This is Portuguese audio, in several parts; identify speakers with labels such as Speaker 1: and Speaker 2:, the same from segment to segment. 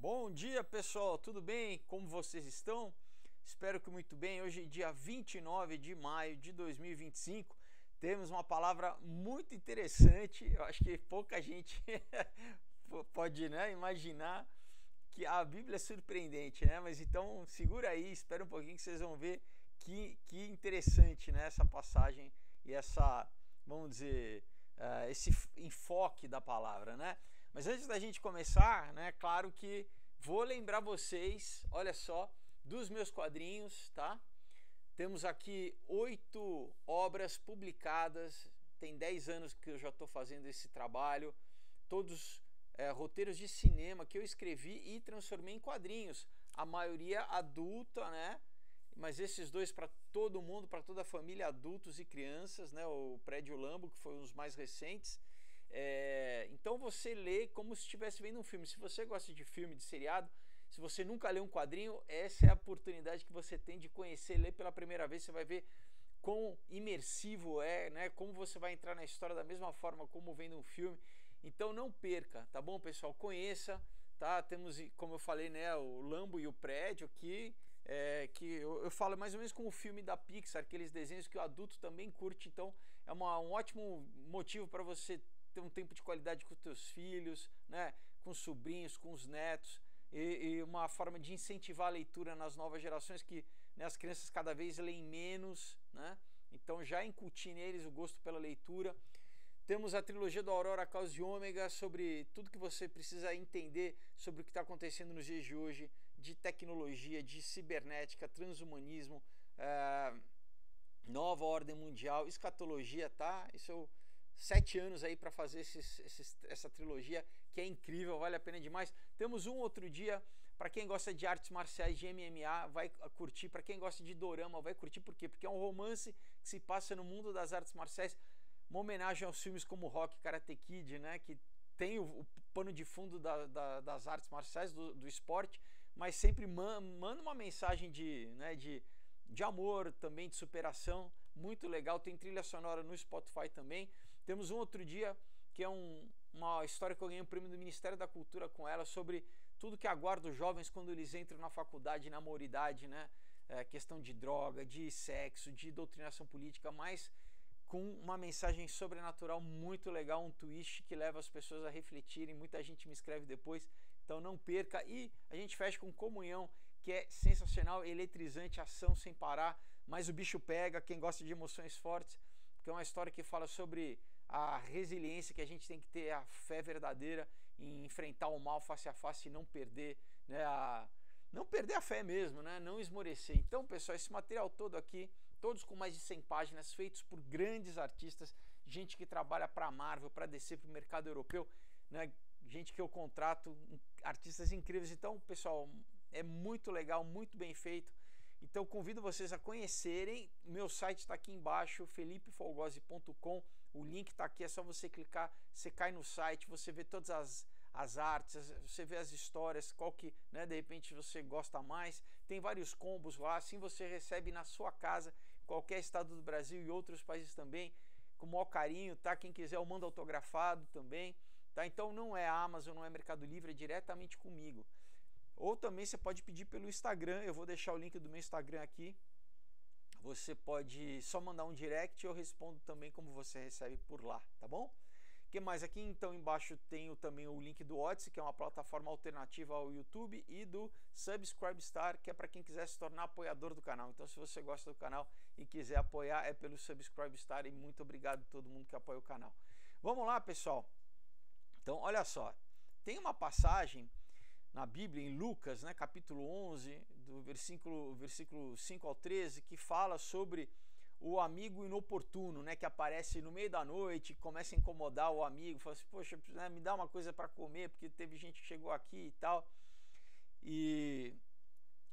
Speaker 1: Bom dia, pessoal, tudo bem? Como vocês estão? Espero que muito bem. Hoje, dia 29 de maio de 2025, temos uma palavra muito interessante. Eu acho que pouca gente pode, né, imaginar que a Bíblia é surpreendente, né? Mas então, segura aí, espera um pouquinho que vocês vão ver que interessante, né, essa passagem e essa, vamos dizer, esse enfoque da palavra, né? Mas antes da gente começar, né, claro que vou lembrar vocês, olha só, dos meus quadrinhos, tá? Temos aqui 8 obras publicadas, tem 10 anos que eu já estou fazendo esse trabalho, todos roteiros de cinema que eu escrevi e transformei em quadrinhos, a maioria adulta, né? Mas esses dois para todo mundo, para toda a família, adultos e crianças, né? O Prédio Lambo, que foi um dos mais recentes. Então você lê como se estivesse vendo um filme. Se você gosta de filme, de seriado, se você nunca leu um quadrinho, essa é a oportunidade que você tem de conhecer, ler pela primeira vez. Você vai ver quão imersivo é, né? Como você vai entrar na história da mesma forma como vendo um filme. Então não perca, tá bom, pessoal? Conheça, tá? Temos, como eu falei, né, o Lambo e o Prédio aqui, que eu falo mais ou menos com o filme da Pixar, aqueles desenhos que o adulto também curte. Então é um ótimo motivo para você ter um tempo de qualidade com os teus filhos, né, com os sobrinhos, com os netos, e uma forma de incentivar a leitura nas novas gerações, que, né, as crianças cada vez leem menos, né? Então já incutir neles o gosto pela leitura. Temos a trilogia do Aurora, Caos e Ômega, sobre tudo que você precisa entender sobre o que está acontecendo nos dias de hoje, de tecnologia, de cibernética, transhumanismo, nova ordem mundial, escatologia, tá? Isso eu 7 anos aí para fazer essa trilogia, que é incrível, vale a pena demais. Temos um outro dia, para quem gosta de artes marciais, de MMA, vai curtir. Para quem gosta de dorama, vai curtir. Por quê? Porque é um romance que se passa no mundo das artes marciais, uma homenagem aos filmes como Rock, Karate Kid, né, que tem o pano de fundo das artes marciais, do esporte, mas sempre manda uma mensagem de amor, também de superação, muito legal. Tem trilha sonora no Spotify também. Temos um outro dia que é uma história que eu ganhei um prêmio do Ministério da Cultura com ela, sobre tudo que aguarda os jovens quando eles entram na faculdade, na maioridade, né? Questão de droga, de sexo, de doutrinação política, mas com uma mensagem sobrenatural muito legal, um twist que leva as pessoas a refletirem. Muita gente me escreve depois, então não perca. E a gente fecha com Comunhão, que é sensacional, eletrizante, ação sem parar, mas o bicho pega. Quem gosta de emoções fortes, que é uma história que fala sobre a resiliência que a gente tem que ter, a fé verdadeira em enfrentar o mal face a face e não perder, né, não perder a fé mesmo, né, não esmorecer. Então, pessoal, esse material todo aqui, todos com mais de 100 páginas, feitos por grandes artistas, gente que trabalha para a Marvel, para DC, para o mercado europeu, né, gente que eu contrato, artistas incríveis. Então, pessoal, é muito legal, muito bem feito. Então convido vocês a conhecerem. Meu site está aqui embaixo, felipefolgose.com. O link está aqui, é só você clicar, você cai no site, você vê todas as artes, você vê as histórias, qual que, né, de repente você gosta mais. Tem vários combos lá, assim você recebe na sua casa, qualquer estado do Brasil e outros países também, com o maior carinho, tá? Quem quiser eu mando autografado também, tá? Então não é Amazon, não é Mercado Livre, é diretamente comigo. Ou também você pode pedir pelo Instagram, eu vou deixar o link do meu Instagram aqui. Você pode só mandar um direct e eu respondo também como você recebe por lá, tá bom? O que mais aqui? Então embaixo tenho também o link do Odysee, que é uma plataforma alternativa ao YouTube, e do Subscribestar, que é para quem quiser se tornar apoiador do canal. Então se você gosta do canal e quiser apoiar, é pelo Subscribestar, e muito obrigado a todo mundo que apoia o canal. Vamos lá, pessoal. Então olha só, tem uma passagem na Bíblia, em Lucas, né, capítulo 11, do versículo 5 ao 13, que fala sobre o amigo inoportuno, né, que aparece no meio da noite, começa a incomodar o amigo, fala assim, poxa, né, me dá uma coisa para comer, porque teve gente que chegou aqui e tal. E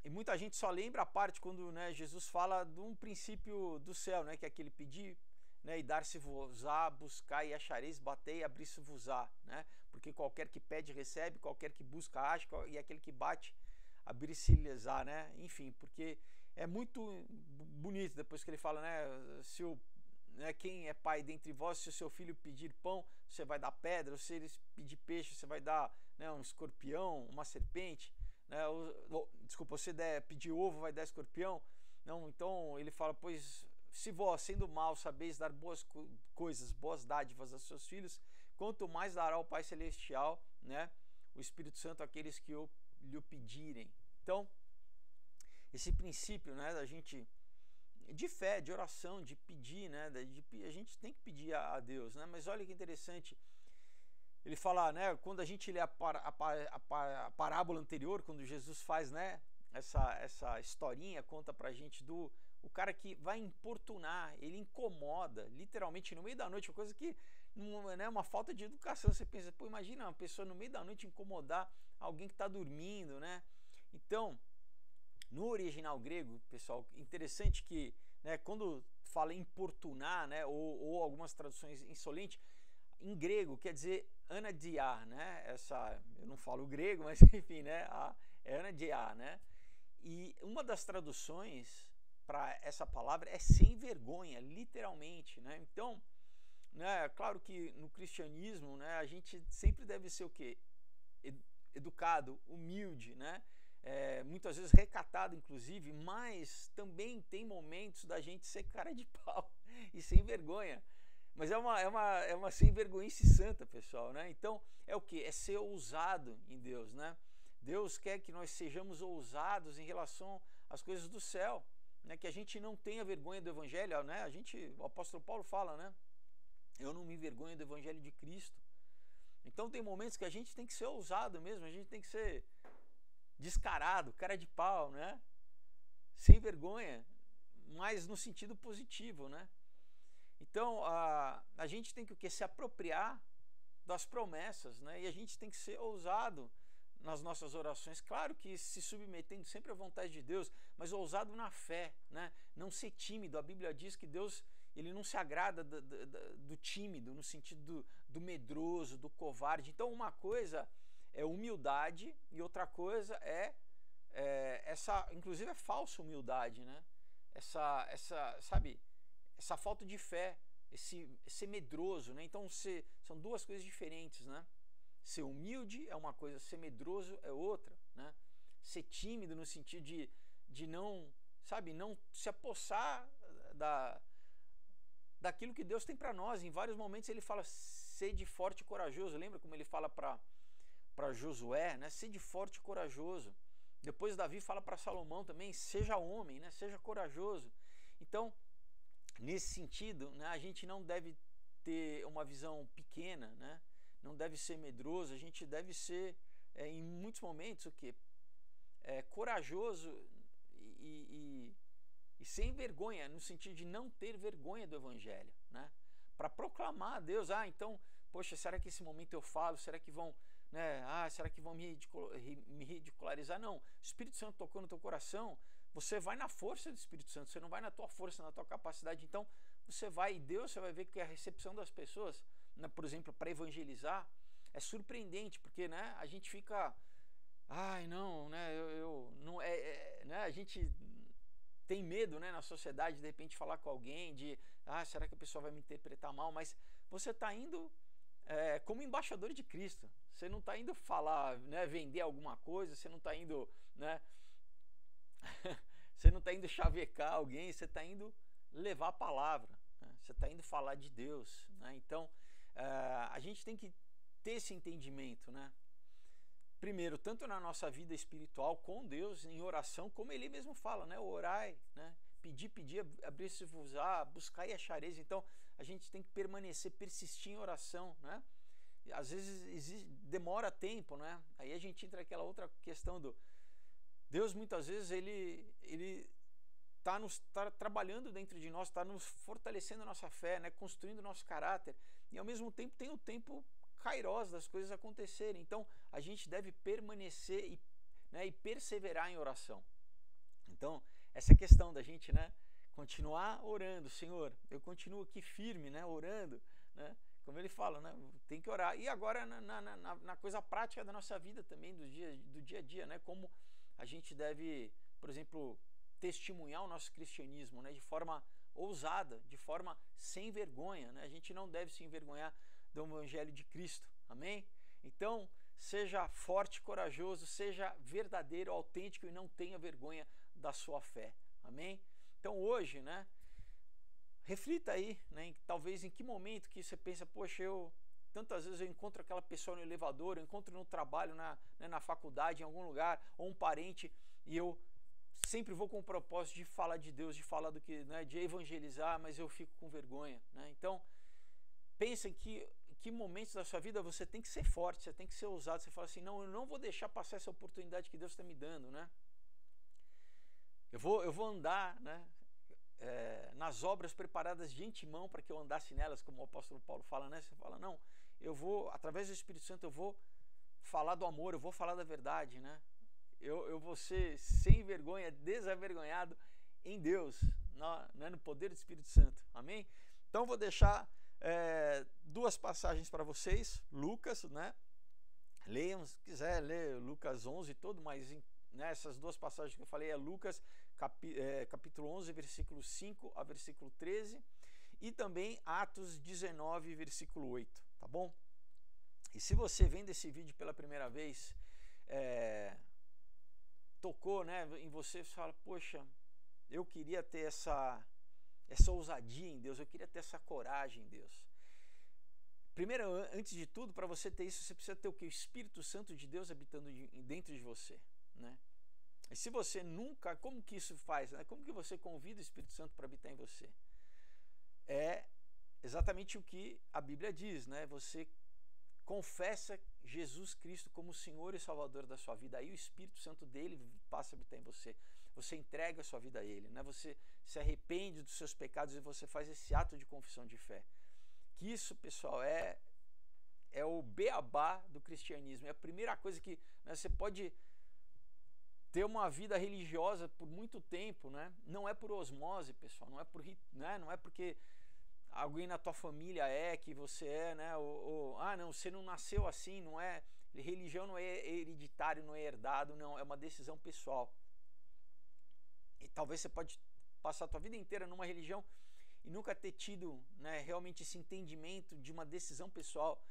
Speaker 1: muita gente só lembra a parte quando, né, Jesus fala de um princípio do céu, né, que é aquele pedir, né, e dar-se-vos-á, buscar e achareis, bater e abrir-se-vos-á, né? Porque qualquer que pede recebe, qualquer que busca acha, e aquele que bate abrir-se-lhes-á, né? Enfim, porque é muito bonito depois que ele fala, né, se o, né, quem é pai dentre vós, se o seu filho pedir pão, você vai dar pedra, ou se ele pedir peixe, você vai dar, né, um escorpião, uma serpente, né, desculpa, você pedir ovo, vai dar escorpião. Não, então ele fala, pois se vós, sendo maus, sabeis dar boas coisas, boas dádivas aos seus filhos, quanto mais dará o Pai Celestial, né, o Espírito Santo àqueles que lhe pedirem. Então, esse princípio, né, da gente, de fé, de oração, de pedir, né, a gente tem que pedir a Deus, né, mas olha que interessante, ele fala, né, quando a gente lê a parábola anterior, quando Jesus faz, né, essa historinha, conta pra gente o cara que vai importunar, ele incomoda, literalmente no meio da noite, uma coisa que não é, né, uma falta de educação. Você pensa, pô, imagina uma pessoa no meio da noite incomodar alguém que está dormindo, né? Então, no original grego, pessoal, interessante que, né, quando fala importunar, né, ou algumas traduções insolente, em grego quer dizer anadiar, né? Eu não falo grego, mas enfim, né? É anadiar, né? E uma das traduções para essa palavra é sem vergonha, literalmente, né? Então, né, claro que no cristianismo, né, a gente sempre deve ser o quê? Educado, humilde, né? Muitas vezes recatado, inclusive, mas também tem momentos da gente ser cara de pau e sem vergonha. Mas é uma sem vergonhice santa, pessoal, né? Então, é o quê? É ser ousado em Deus, né? Deus quer que nós sejamos ousados em relação às coisas do céu, né? Que a gente não tenha vergonha do Evangelho, né? O apóstolo Paulo fala, né? Eu não me envergonho do Evangelho de Cristo. Então tem momentos que a gente tem que ser ousado mesmo, a gente tem que ser descarado, cara de pau, né? Sem vergonha, mas no sentido positivo, né? Então a gente tem que o quê? Se apropriar das promessas, né? E a gente tem que ser ousado nas nossas orações, claro que se submetendo sempre à vontade de Deus, mas ousado na fé, né? Não ser tímido. A Bíblia diz que Deus, ele não se agrada do tímido, no sentido do medroso, do covarde. Então uma coisa é humildade e outra coisa é inclusive é falsa humildade, né? Sabe, essa falta de fé, ser medroso, né? Então são duas coisas diferentes, né? Ser humilde é uma coisa, ser medroso é outra, né? Ser tímido no sentido de não, sabe, não se apossar daquilo que Deus tem para nós. Em vários momentos ele fala, sede forte e corajoso. Lembra como ele fala para Josué, né? Sede forte e corajoso. Depois Davi fala para Salomão também, seja homem, né? Seja corajoso. Então, nesse sentido, né, a gente não deve ter uma visão pequena, né? Não deve ser medroso, a gente deve ser, em muitos momentos, o quê? Corajoso e sem vergonha, no sentido de não ter vergonha do Evangelho, né? Para proclamar a Deus, então, poxa, será que esse momento eu falo? Será que vão, né? Será que vão me ridicularizar? Não, o Espírito Santo tocou no teu coração, você vai na força do Espírito Santo, você não vai na tua força, na tua capacidade. Então, você vai, e Deus, você vai ver que a recepção das pessoas, né, por exemplo, para evangelizar, é surpreendente, porque, né, a gente fica, não, né, não né, a gente tem medo, né, na sociedade de repente falar com alguém será que a pessoa vai me interpretar mal? Mas você está indo como embaixador de Cristo. Você não está indo falar, né, vender alguma coisa, você não está indo, né, você não está indo chavecar alguém, você está indo levar a palavra, né? Você está indo falar de Deus, né? Então a gente tem que ter esse entendimento, né? Primeiro, tanto na nossa vida espiritual com Deus, em oração, como ele mesmo fala, né? Orai, né? Pedir, abrir-se-vos-á, buscar e achareis. Então a gente tem que permanecer, persistir em oração, né? Às vezes demora tempo, né? Aí a gente entra naquela outra questão do Deus, muitas vezes ele está trabalhando dentro de nós, está nos fortalecendo a nossa fé, né? Construindo o nosso caráter, e ao mesmo tempo tem o tempo kairos das coisas acontecerem. Então a gente deve permanecer e perseverar em oração. Então essa questão da gente, né, continuar orando, Senhor, eu continuo aqui firme, né, orando, né, como ele fala, né, tem que orar. E agora na coisa prática da nossa vida também, do dia a dia, né, como a gente deve, por exemplo, testemunhar o nosso cristianismo, né, de forma ousada, de forma sem vergonha, né? A gente não deve se envergonhar do Evangelho de Cristo, amém? Então, seja forte, corajoso, seja verdadeiro, autêntico e não tenha vergonha da sua fé. Amém? Então hoje, né, reflita aí, né, talvez em que momento que você pensa, poxa, tantas vezes eu encontro aquela pessoa no elevador, eu encontro no trabalho, na faculdade, em algum lugar, ou um parente, e eu sempre vou com o propósito de falar de Deus, de falar do que, né, de evangelizar, mas eu fico com vergonha, né? Então, pensa em que momentos da sua vida você tem que ser forte, você tem que ser ousado, você fala assim, não, eu não vou deixar passar essa oportunidade que Deus está me dando, né? Eu vou andar, né, nas obras preparadas de antemão para que eu andasse nelas, como o apóstolo Paulo fala, né? Você fala, não, eu vou, através do Espírito Santo, eu vou falar do amor, eu vou falar da verdade, né? Eu vou ser sem vergonha, desavergonhado em Deus, no poder do Espírito Santo. Amém? Então vou deixar duas passagens para vocês. Lucas, né? Leiam, se quiser ler Lucas 11 todo, mas essas duas passagens que eu falei é Lucas capítulo 11, versículo 5 a versículo 13, e também Atos 19, versículo 8, tá bom? E se você vendo esse vídeo pela primeira vez, tocou, né, em você, você fala, poxa, eu queria ter essa ousadia em Deus, eu queria ter essa coragem em Deus. Primeiro, antes de tudo, para você ter isso, você precisa ter o que? O Espírito Santo de Deus habitando dentro de você, né? E se você nunca, como que isso faz, né? Como que você convida o Espírito Santo para habitar em você? É exatamente o que a Bíblia diz, né? Você confessa Jesus Cristo como Senhor e Salvador da sua vida, aí o Espírito Santo dele passa a habitar em você. Você entrega a sua vida a ele, né? Você se arrepende dos seus pecados e você faz esse ato de confissão de fé. Que isso, pessoal, é o beabá do cristianismo. É a primeira coisa que, né, você pode ter uma vida religiosa por muito tempo, né? Não é por osmose, pessoal, não é porque alguém na tua família que você né? Não, você não nasceu assim, não é. Religião não é hereditário, não é herdado, não, é uma decisão pessoal. E talvez você pode passar a tua vida inteira numa religião e nunca ter tido, né, realmente esse entendimento de uma decisão pessoal,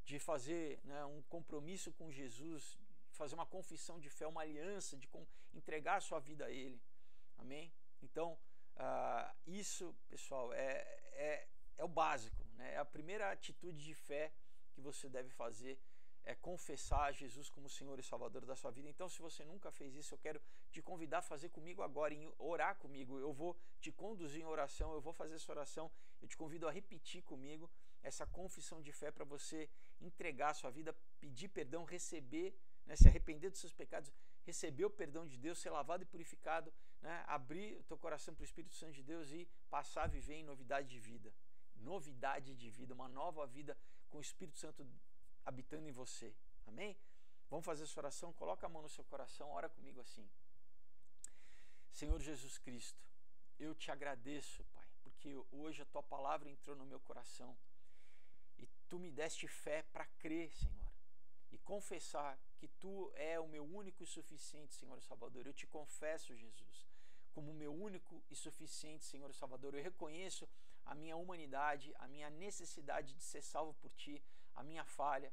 Speaker 1: de fazer, né, um compromisso com Jesus, fazer uma confissão de fé, uma aliança, de entregar a sua vida a Ele. Amém? Então, isso, pessoal, é o básico, né? É a primeira atitude de fé que você deve fazer, é confessar Jesus como Senhor e Salvador da sua vida. Então, se você nunca fez isso, eu quero te convidar a fazer comigo agora, em orar comigo. Eu vou te conduzir em oração, eu vou fazer essa oração, eu te convido a repetir comigo essa confissão de fé para você entregar a sua vida, pedir perdão, receber, né, se arrepender dos seus pecados, receber o perdão de Deus, ser lavado e purificado, né, abrir o teu coração para o Espírito Santo de Deus e passar a viver em novidade de vida. Novidade de vida, uma nova vida com o Espírito Santo habitando em você. Amém? Vamos fazer essa oração? Coloca a mão no seu coração, ora comigo assim. Senhor Jesus Cristo, eu te agradeço, Pai, porque hoje a tua palavra entrou no meu coração e tu me deste fé para crer, Senhor, e confessar que tu é o meu único e suficiente Senhor e Salvador. Eu te confesso, Jesus, como meu único e suficiente Senhor e Salvador. Eu reconheço a minha humanidade, a minha necessidade de ser salvo por ti, a minha falha.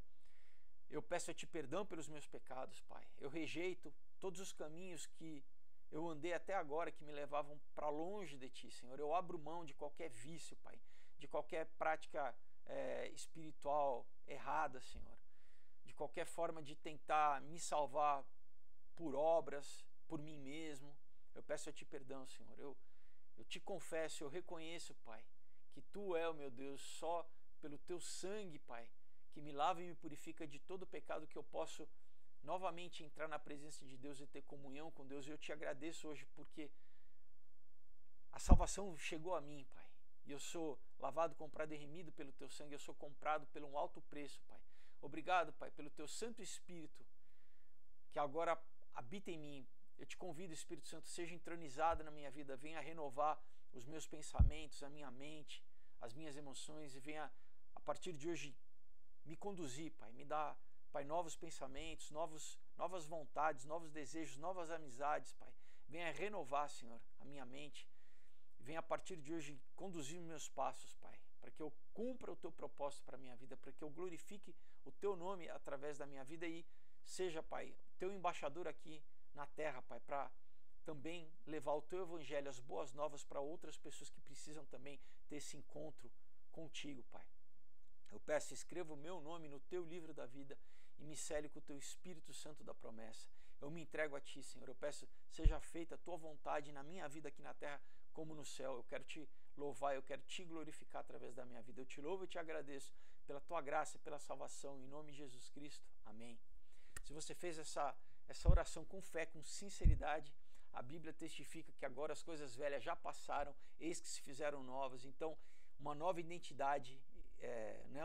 Speaker 1: Eu peço a ti perdão pelos meus pecados, Pai. Eu rejeito todos os caminhos que eu andei até agora que me levavam para longe de ti, Senhor. Eu abro mão de qualquer vício, Pai, de qualquer prática espiritual errada, Senhor, de qualquer forma de tentar me salvar por obras, por mim mesmo. Eu peço a ti perdão, Senhor. Eu te confesso, eu reconheço, Pai, que tu é o meu Deus, só pelo teu sangue, Pai, que me lava e me purifica de todo pecado, que eu posso novamente entrar na presença de Deus e ter comunhão com Deus. Eu te agradeço hoje porque a salvação chegou a mim, Pai, e eu sou lavado, comprado e remido pelo teu sangue. Eu sou comprado por um alto preço, Pai. Obrigado, Pai, pelo teu Santo Espírito que agora habita em mim. Eu te convido, Espírito Santo, seja entronizado na minha vida, venha renovar os meus pensamentos, a minha mente, as minhas emoções, e venha a partir de hoje me conduzir, Pai, me dá, Pai, novos pensamentos, novas vontades, novos desejos, novas amizades, Pai. Venha renovar, Senhor, a minha mente. Venha a partir de hoje conduzir meus passos, Pai, para que eu cumpra o teu propósito para a minha vida, para que eu glorifique o teu nome através da minha vida e seja, Pai, teu embaixador aqui na terra, Pai, para também levar o teu evangelho, as boas novas para outras pessoas que precisam também ter esse encontro contigo, Pai. Eu peço, escreva o meu nome no teu livro da vida e me cele com o teu Espírito Santo da promessa. Eu me entrego a ti, Senhor. Eu peço, seja feita a tua vontade na minha vida aqui na terra como no céu. Eu quero te louvar, eu quero te glorificar através da minha vida. Eu te louvo e te agradeço pela tua graça e pela salvação. Em nome de Jesus Cristo. Amém. Se você fez essa oração com fé, com sinceridade, a Bíblia testifica que agora as coisas velhas já passaram, eis que se fizeram novas. Então, uma nova identidade,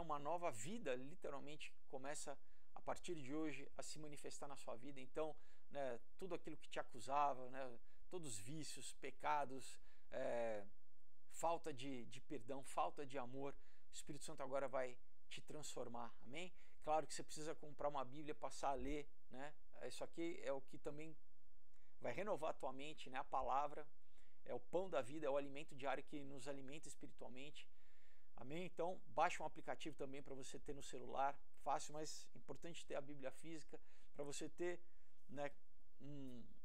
Speaker 1: uma nova vida, literalmente, começa a partir de hoje a se manifestar na sua vida. Então, tudo aquilo que te acusava, todos os vícios, pecados, falta de perdão, falta de amor, o Espírito Santo agora vai te transformar, amém? Claro que você precisa comprar uma Bíblia, passar a ler, né? Isso aqui é o que também vai renovar a tua mente, né? A palavra é o pão da vida, é o alimento diário que nos alimenta espiritualmente, amém? Então, baixa um aplicativo também para você ter no celular, fácil, mas importante ter a Bíblia física, para você ter, né,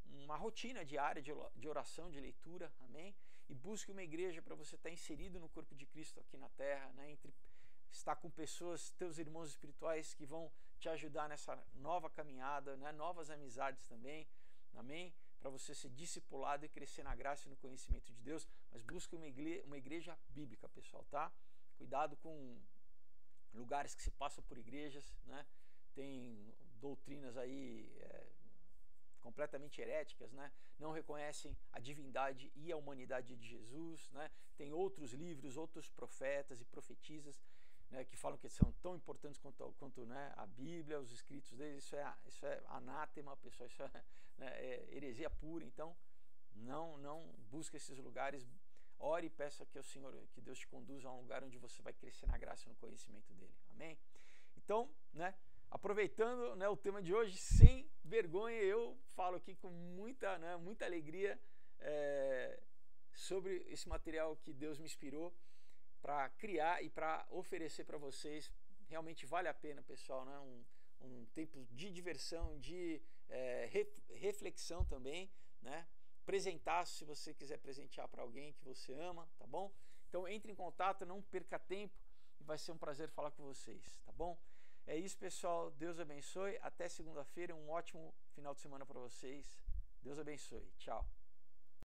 Speaker 1: uma rotina diária de oração, de leitura, amém? E busque uma igreja para você estar inserido no corpo de Cristo aqui na terra, né? Estar com pessoas, teus irmãos espirituais que vão te ajudar nessa nova caminhada, né? Novas amizades também, amém? Para você ser discipulado e crescer na graça e no conhecimento de Deus, mas busque uma igreja bíblica, pessoal, tá? Cuidado com lugares que se passam por igrejas, né? Tem doutrinas aí completamente heréticas, né? Não reconhecem a divindade e a humanidade de Jesus, né? Tem outros livros, outros profetas e profetisas, né, que falam que são tão importantes quanto né, a Bíblia, os escritos deles. Isso é anátema, pessoal, isso é heresia pura. Então, não busque esses lugares. Ore e peça que o Senhor, que Deus te conduza a um lugar onde você vai crescer na graça e no conhecimento dele. Amém? Então, né, aproveitando, né, o tema de hoje, sem vergonha, eu falo aqui com muita alegria sobre esse material que Deus me inspirou para criar e para oferecer para vocês. Realmente vale a pena, pessoal, né? Um tempo de diversão, de reflexão também, né? Apresentar, se você quiser presentear para alguém que você ama, tá bom? Então entre em contato, não perca tempo e vai ser um prazer falar com vocês, tá bom? É isso, pessoal. Deus abençoe. Até segunda-feira. Um ótimo final de semana para vocês. Deus abençoe. Tchau.